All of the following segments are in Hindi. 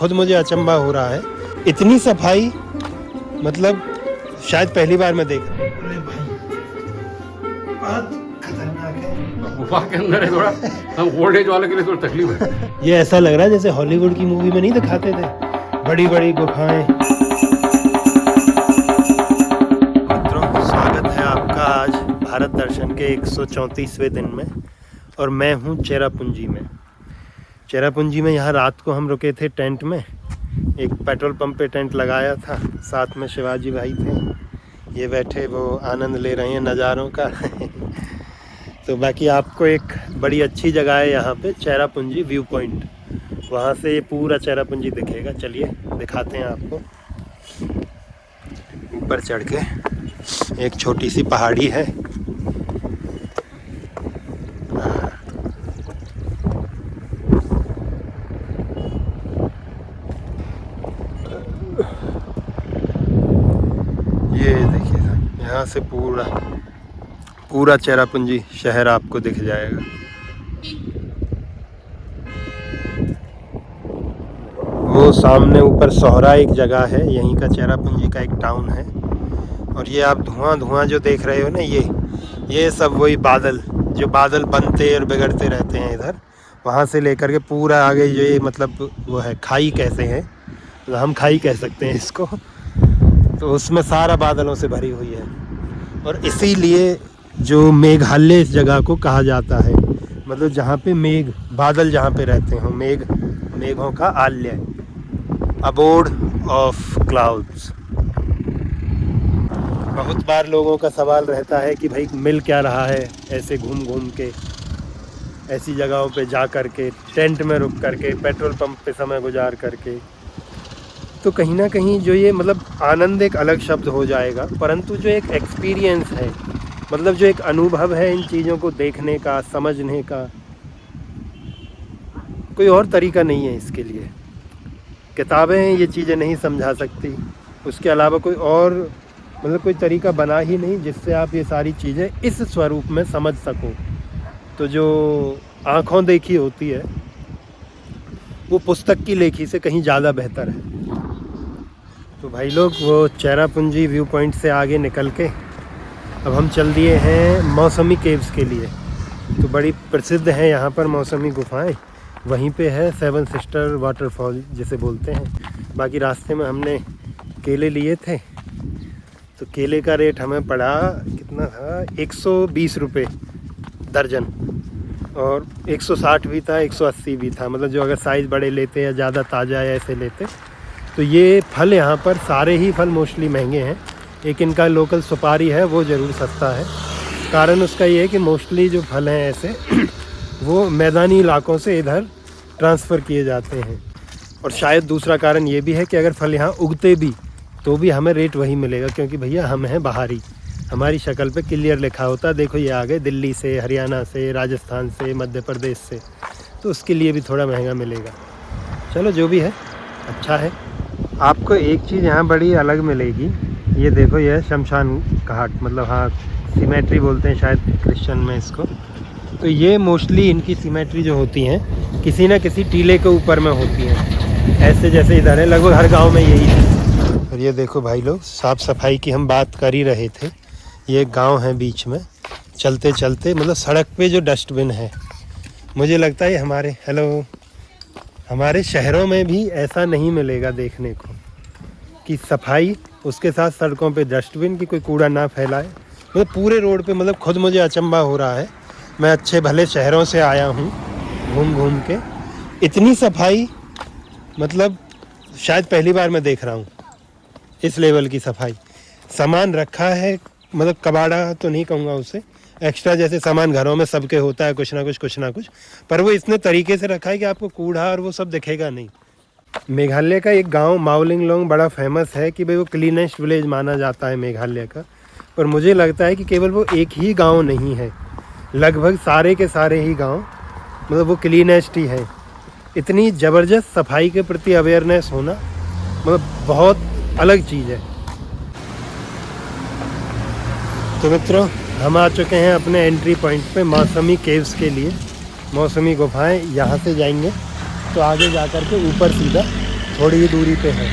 खुद मुझे अचंभा हो रहा है, इतनी सफाई मतलब शायद पहली बार मैं देख रहा हूँ। अरे भाई बहुत खतरनाक है। गुफा के अंदर है थोड़ा, हम ओल्ड एज वाले के लिए थोड़ी तकलीफ है। ये ऐसा लग रहा है जैसे हॉलीवुड की मूवी में नहीं दिखाते थे, बड़ी बड़ी गुफाएं। मित्रों, स्वागत है आपका आज भारत दर्शन के 134वें दिन में, और मैं हूँ चेरापूंजी में। चेरापूंजी में यहाँ रात को हम रुके थे टेंट में, एक पेट्रोल पंप पे टेंट लगाया था, साथ में शिवाजी भाई थे, ये बैठे वो आनंद ले रहे हैं नज़ारों का। तो बाकी आपको एक बड़ी अच्छी जगह है यहाँ पे, चेरापूंजी व्यू पॉइंट, वहाँ से पूरा चेरापूंजी दिखेगा। चलिए दिखाते हैं आपको। ऊपर चढ़ के एक छोटी सी पहाड़ी है, ये देखिएगा, यहाँ से पूरा चेरापूंजी शहर आपको दिख जाएगा। वो सामने ऊपर सोहरा एक जगह है, यहीं का चेरापूंजी का एक टाउन है। और ये आप धुआं जो देख रहे हो ना, ये सब वही बादल, जो बादल बनते और बिगड़ते रहते हैं इधर, वहाँ से लेकर के पूरा आगे जो ये मतलब वो है खाई कहते हैं, तो हम खाई कह सकते हैं इसको, तो उसमें सारा बादलों से भरी हुई है। और इसीलिए जो मेघालय इस जगह को कहा जाता है, मतलब जहाँ पे बादल जहाँ पे रहते हों, मेघों का आलय, अबोर्ड ऑफ क्लाउड्स। बहुत बार लोगों का सवाल रहता है कि भाई मिल क्या रहा है ऐसे घूम घूम के, ऐसी जगहों पे जा कर के, टेंट में रुक करके, पेट्रोल पंप पे समय गुजार करके। तो कहीं ना कहीं जो ये मतलब आनंद एक अलग शब्द हो जाएगा, परंतु जो एक एक्सपीरियंस है, मतलब जो एक अनुभव है इन चीज़ों को देखने का, समझने का, कोई और तरीका नहीं है इसके लिए। किताबें ये चीज़ें नहीं समझा सकती, उसके अलावा कोई और मतलब कोई तरीका बना ही नहीं जिससे आप ये सारी चीज़ें इस स्वरूप में समझ सको। तो जो आँखों देखी होती है वो पुस्तक की लेखी से कहीं ज़्यादा बेहतर है। तो भाई लोग, वो चेरापूंजी व्यू पॉइंट से आगे निकल के अब हम चल दिए हैं मौसमी केव्स के लिए। तो बड़ी प्रसिद्ध है यहाँ पर मौसमी गुफाएं, वहीं पे है 7 सिस्टर वाटरफॉल जिसे बोलते हैं। बाकी रास्ते में हमने केले लिए थे, तो केले का रेट हमें पड़ा कितना था, 120 रुपये दर्जन, और 160 भी था, 180 भी था, मतलब जो अगर साइज़ बड़े लेते या ज़्यादा ताज़ा या ऐसे लेते। तो ये फल यहाँ पर सारे ही फल मोस्टली महंगे हैं। एक इनका लोकल सुपारी है, वो ज़रूर सस्ता है। कारण उसका ये है कि मोस्टली जो फल हैं ऐसे वो मैदानी इलाकों से इधर ट्रांसफ़र किए जाते हैं। और शायद दूसरा कारण ये भी है कि अगर फल यहाँ उगते भी तो भी हमें रेट वही मिलेगा, क्योंकि भैया हम हैं बाहरी, हमारी शक्ल पे क्लियर लिखा होता है, देखो ये आ गए दिल्ली से, हरियाणा से, राजस्थान से, मध्य प्रदेश से, तो उसके लिए भी थोड़ा महंगा मिलेगा। चलो जो भी है अच्छा है। आपको एक चीज़ यहाँ बड़ी अलग मिलेगी, ये देखो, ये है शमशान घाट, मतलब हाँ सिमेट्री बोलते हैं शायद क्रिश्चियन में इसको। तो ये मोस्टली इनकी सिमेट्री जो होती हैं किसी न किसी टीले के ऊपर में होती हैं, ऐसे जैसे इधर है, लगभग हर गांव में यही है। और ये देखो भाई लोग, साफ़ सफाई की हम बात कर ही रहे थे, ये गांव है बीच में, चलते चलते मतलब सड़क पे जो डस्टबिन है, मुझे लगता है हमारे शहरों में भी ऐसा नहीं मिलेगा देखने को कि सफाई, उसके साथ सड़कों पे डस्टबिन, की कोई कूड़ा ना फैलाए, मतलब पूरे रोड पे। मतलब खुद मुझे अचंभा हो रहा है, मैं अच्छे भले शहरों से आया हूँ घूम घूम के, इतनी सफाई मतलब शायद पहली बार मैं देख रहा हूँ, इस लेवल की सफाई। सामान रखा है, मतलब कबाड़ा तो नहीं कहूँगा उसे, एक्स्ट्रा जैसे सामान घरों में सबके होता है, कुछ ना कुछ, पर वो इतने तरीके से रखा है कि आपको कूड़ा और वो सब दिखेगा नहीं। मेघालय का एक गांव माओलिंगलोंग बड़ा फेमस है कि भाई वो क्लीनेस्ट विलेज माना जाता है मेघालय का, पर मुझे लगता है कि केवल वो एक ही गांव नहीं है, लगभग सारे के सारे ही गांव मतलब वो क्लीनेस्ट ही है। इतनी ज़बरदस्त सफाई के प्रति अवेयरनेस होना मतलब बहुत अलग चीज़ है। तो मित्रों, हम आ चुके हैं अपने एंट्री पॉइंट पे मौसमी केव्स के लिए। मौसमी गुफाएं यहाँ से जाएंगे तो आगे जा कर के ऊपर सीधा थोड़ी ही दूरी पे है।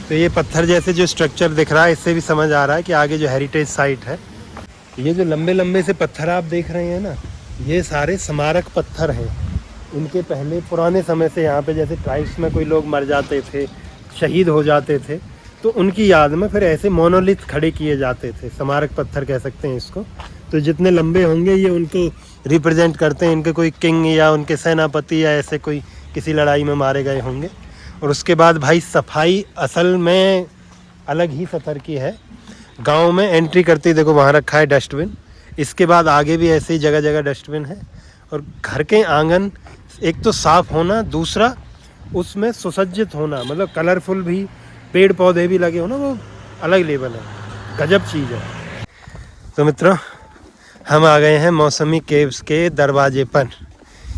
तो ये पत्थर जैसे जो स्ट्रक्चर दिख रहा है, इससे भी समझ आ रहा है कि आगे जो हेरिटेज साइट है। ये जो लंबे लंबे से पत्थर आप देख रहे हैं ना, ये सारे स्मारक पत्थर हैं। इनके पहले पुराने समय से यहाँ पे जैसे ट्राइब्स में कोई लोग मर जाते थे, शहीद हो जाते थे, तो उनकी याद में फिर ऐसे मोनोलिथ खड़े किए जाते थे। स्मारक पत्थर कह सकते हैं इसको। तो जितने लंबे होंगे ये उनको रिप्रेजेंट करते हैं, इनके कोई किंग या उनके सेनापति या ऐसे कोई किसी लड़ाई में मारे गए होंगे। और उसके बाद भाई सफाई असल में अलग ही स्तर की है। गांव में एंट्री करते ही देखो वहाँ रखा है डस्टबिन, इसके बाद आगे भी ऐसे ही जगह जगह डस्टबिन है। और घर के आंगन एक तो साफ़ होना, दूसरा उसमें सुसज्जित होना, मतलब कलरफुल भी, पेड़ पौधे भी लगे हो ना, वो अलग लेवल है, गजब चीज़ है। तो मित्रों, हम आ गए हैं मौसमी केव्स के दरवाजे पर।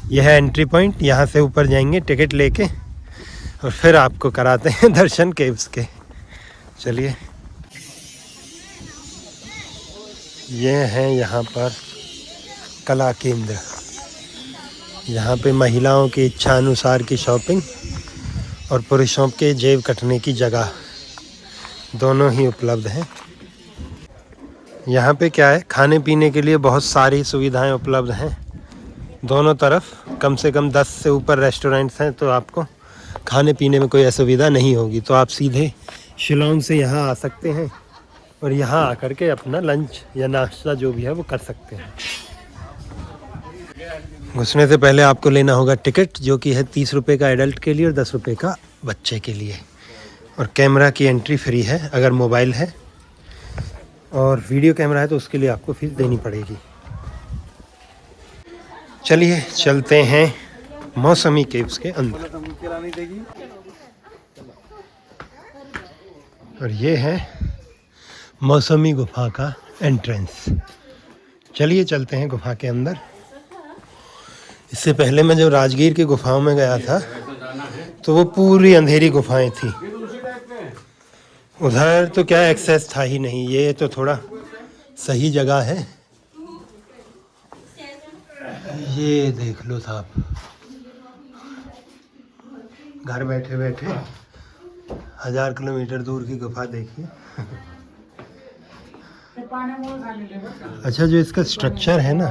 यह है एंट्री पॉइंट, यहाँ से ऊपर जाएंगे टिकट लेके और फिर आपको कराते हैं दर्शन केव्स के। चलिए, ये हैं यहाँ पर कला केंद्र। यहाँ पे महिलाओं की इच्छा अनुसार की शॉपिंग और पुरुषों के जेब कटने की जगह दोनों ही उपलब्ध हैं। यहाँ पे क्या है, खाने पीने के लिए बहुत सारी सुविधाएं उपलब्ध हैं दोनों तरफ। कम से कम 10 से ऊपर रेस्टोरेंट्स हैं, तो आपको खाने पीने में कोई असुविधा नहीं होगी। तो आप सीधे शिलोंग से यहाँ आ सकते हैं और यहाँ आकर के अपना लंच या नाश्ता जो भी है वो कर सकते हैं। घुसने से पहले आपको लेना होगा टिकट, जो कि है 30 रुपये का एडल्ट के लिए और 10 रुपये का बच्चे के लिए। और कैमरा की एंट्री फ्री है अगर मोबाइल है, और वीडियो कैमरा है तो उसके लिए आपको फीस देनी पड़ेगी। चलिए चलते हैं मौसमी केव्स के अंदर। और ये है मौसमी गुफा का एंट्रेंस। चलिए चलते हैं गुफा के अंदर। इससे पहले मैं जब राजगीर की गुफाओं में गया था तो वो पूरी अंधेरी गुफाएं थी। उधर तो क्या एक्सेस था ही नहीं। ये तो थोड़ा सही जगह है। ये देख लो साहब, घर बैठे बैठे 1000 किलोमीटर दूर की गुफा देखिए। अच्छा, जो इसका स्ट्रक्चर है ना,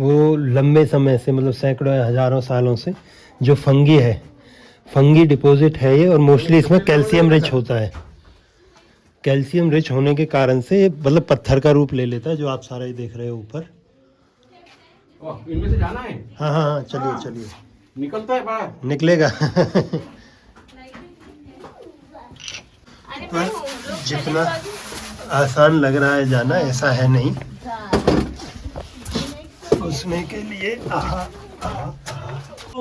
वो लंबे समय से, मतलब सैकड़ों या हजारों सालों से जो फंगी है, फंगी डिपॉजिट है ये। और मोस्टली इसमें कैल्शियम रिच होता है। कैल्शियम रिच होने के कारण से ये मतलब पत्थर का रूप ले लेता है, जो आप सारा ही देख रहे हो ऊपर। इनमें से जाना है? हाँ हाँ हाँ, चलिए चलिए। निकलता है बाहर? निकलेगा। पर जितना आसान लग रहा है जाना, ऐसा है नहीं। उसने के लिए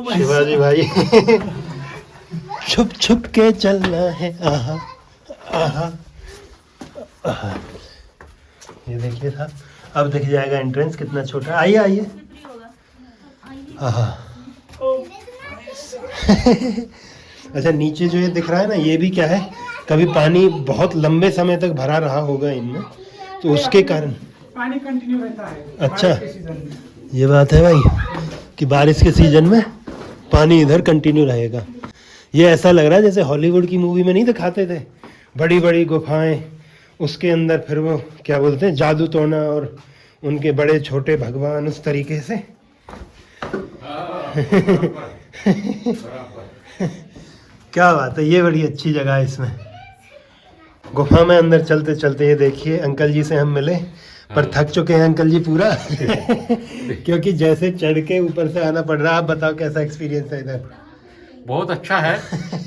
शिवाजी भाई छुप छुप के चलना है। आहा आहा आहा। ये देखिए साहब, अब दिख जाएगा एंट्रेंस कितना छोटा। आइए आइए। आहा। अच्छा, नीचे जो ये दिख रहा है ना, ये भी क्या है, कभी पानी बहुत लंबे समय तक भरा रहा होगा इनमें, तो उसके कारण पानी कंटिन्यू रहता है। अच्छा, ये बात है भाई कि बारिश के सीजन में पानी इधर कंटिन्यू रहेगा। ये ऐसा लग रहा है जैसे हॉलीवुड की मूवी में नहीं दिखाते थे, बड़ी बड़ी गुफाएं, उसके अंदर फिर वो क्या बोलते हैं, जादू टोना और उनके बड़े छोटे भगवान, उस तरीके से। क्या बात है, ये बड़ी अच्छी जगह है। इसमें गुफा में अंदर चलते चलते ये देखिए, अंकल जी से हम मिले, पर थक चुके हैं अंकल जी पूरा। क्योंकि जैसे चढ़ के ऊपर से आना पड़ रहा है। आप बताओ कैसा एक्सपीरियंस है इधर? बहुत अच्छा है,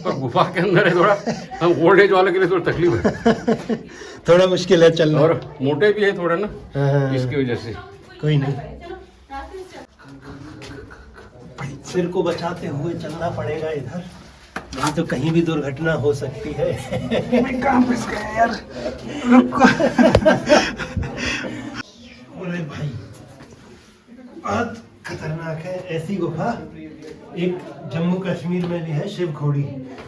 पर गुफा के अंदर है थोड़ा, हम ओल्ड एज वाले के लिए थोड़ा तकलीफ है। थोड़ा मुश्किल है चलना, और मोटे भी है थोड़ा ना, हाँ, इसकी वजह से। कोई नहीं, सिर को बचाते हुए चलना पड़ेगा इधर, नहीं तो कहीं भी दुर्घटना हो सकती है। कहाँ फंस गए यार, रुको। अरे भाई, बहुत खतरनाक है। ऐसी गुफा एक जम्मू कश्मीर में भी है, शिव खोड़ी,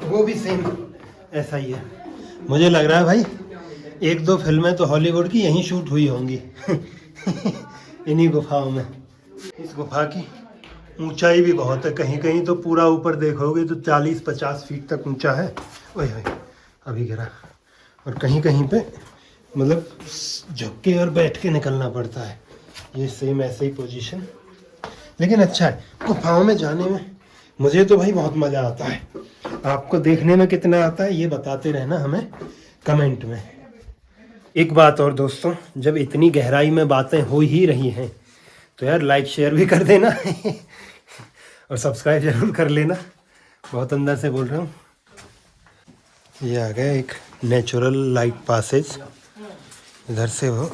वो भी सेम ऐसा ही है। मुझे लग रहा है भाई 1-2 फिल्में तो हॉलीवुड की यहीं शूट हुई होंगी। इन्हीं गुफाओं में। इस गुफा की ऊंचाई भी बहुत है, कहीं कहीं तो पूरा ऊपर देखोगे तो 40-50 फीट तक ऊंचा है। ओए ओए अभी गिरा। और कहीं कहीं पे मतलब झुक के और बैठ के निकलना पड़ता है, ये सेम ऐसे ही पोजीशन। लेकिन अच्छा है गुफाओं में जाने में, मुझे तो भाई बहुत मज़ा आता है। आपको देखने में कितना आता है ये बताते रहना हमें कमेंट में। एक बात और दोस्तों, जब इतनी गहराई में बातें हो ही रही हैं तो यार लाइक शेयर भी कर देना और सब्सक्राइब जरूर कर लेना। बहुत अंदर से बोल रहा हूँ। ये आ गया एक नेचुरल लाइट पासेज, इधर से वो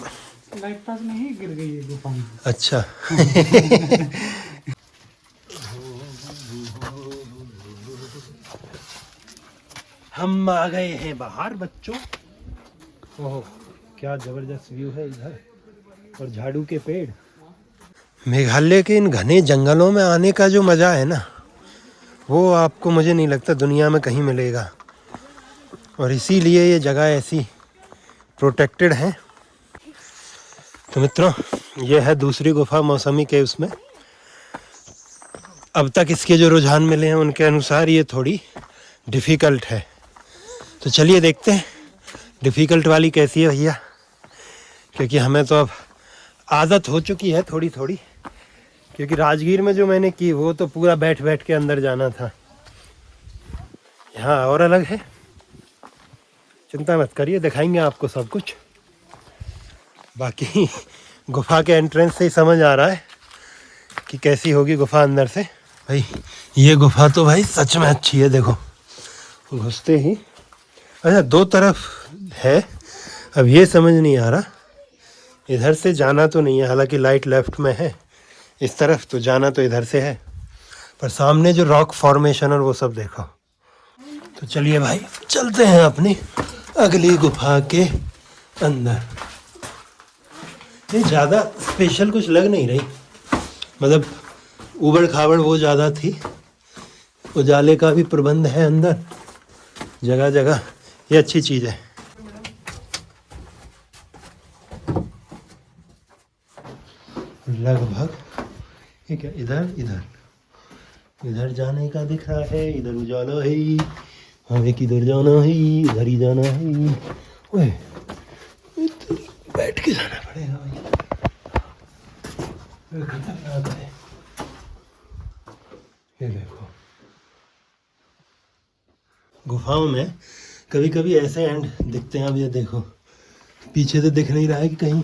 लाइट पास नहीं गिर गई है गुफा में। अच्छा हम आ गए हैं बाहर बच्चों। ओह क्या जबरदस्त व्यू है इधर, और झाड़ू के पेड़। मेघालय के इन घने जंगलों में आने का जो मज़ा है ना, वो आपको मुझे नहीं लगता दुनिया में कहीं मिलेगा। और इसीलिए ये जगह ऐसी प्रोटेक्टेड है। तो मित्रों ये है दूसरी गुफा मौसमी केव्स में। अब तक इसके जो रुझान मिले हैं उनके अनुसार ये थोड़ी डिफ़िकल्ट है, तो चलिए देखते हैं डिफ़िकल्ट वाली कैसी है भैया, क्योंकि हमें तो अब आदत हो चुकी है थोड़ी थोड़ी। क्योंकि राजगीर में जो मैंने की वो तो पूरा बैठ बैठ के अंदर जाना था, यहाँ और अलग है। चिंता मत करिए, दिखाएंगे आपको सब कुछ। बाकी गुफा के एंट्रेंस से ही समझ आ रहा है कि कैसी होगी गुफा अंदर से। भाई ये गुफा तो भाई सच में अच्छी है, देखो घुसते ही। अच्छा दो तरफ है, अब ये समझ नहीं आ रहा इधर से जाना तो नहीं है, हालांकि लाइट लेफ्ट में है इस तरफ, तो जाना तो इधर से है, पर सामने जो रॉक फॉर्मेशन और वो सब देखो। तो चलिए भाई चलते हैं अपनी अगली गुफा के अंदर। ये ज़्यादा स्पेशल कुछ लग नहीं रही, मतलब ऊबड़ खाबड़ वो ज़्यादा थी। उजाले का भी प्रबंध है अंदर जगह जगह, ये अच्छी चीज़ है। लगभग ये क्या इधर इधर इधर जाने का दिख रहा है, इधर उजाला है, हमें किधर जाना है, इधर ही जाना है। ओए इधर बैठ के जाना पड़ेगा भाई, खतरनाक है। ये देखो गुफाओं में कभी कभी ऐसे एंड दिखते हैं। अब ये देखो पीछे तो दिख नहीं रहा है कि कहीं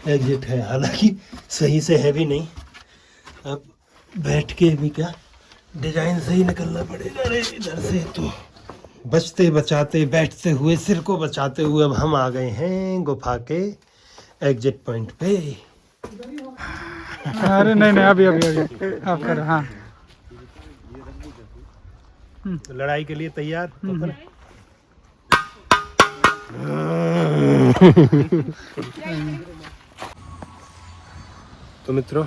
एग्जिट है, हालांकि सही से है भी नहीं। अब बैठ के भी क्या डिजाइन सही निकलना पड़ेगा। अरे इधर से तो बचते बचाते बैठते हुए सिर को बचाते हुए अब हम आ गए हैं गुफा के एग्जिट पॉइंट पे। अरे नहीं नहीं अभी अभी अभी आप करो। हाँ तो लड़ाई के लिए तैयार तो मित्रों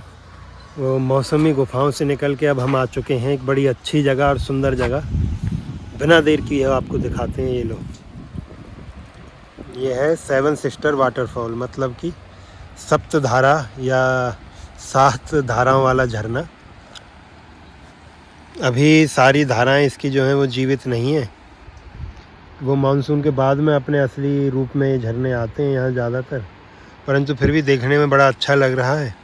वो मौसमी गुफाओं से निकल के अब हम आ चुके हैं एक बड़ी अच्छी जगह और सुंदर जगह। बिना देर किए आपको दिखाते हैं। ये लो, ये है 7 सिस्टर वाटरफॉल, मतलब कि सप्तधारा या 7 धाराओं वाला झरना। अभी सारी धाराएं इसकी जो हैं वो जीवित नहीं है, वो मानसून के बाद में अपने असली रूप में ये झरने आते हैं यहाँ ज़्यादातर, परंतु फिर भी देखने में बड़ा अच्छा लग रहा है।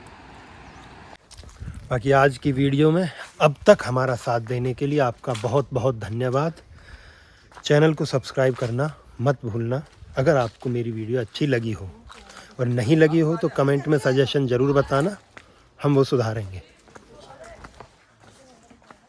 बाकी आज की वीडियो में अब तक हमारा साथ देने के लिए आपका बहुत बहुत धन्यवाद। चैनल को सब्सक्राइब करना मत भूलना। अगर आपको मेरी वीडियो अच्छी लगी हो और नहीं लगी हो तो कमेंट में सजेशन ज़रूर बताना, हम वो सुधारेंगे।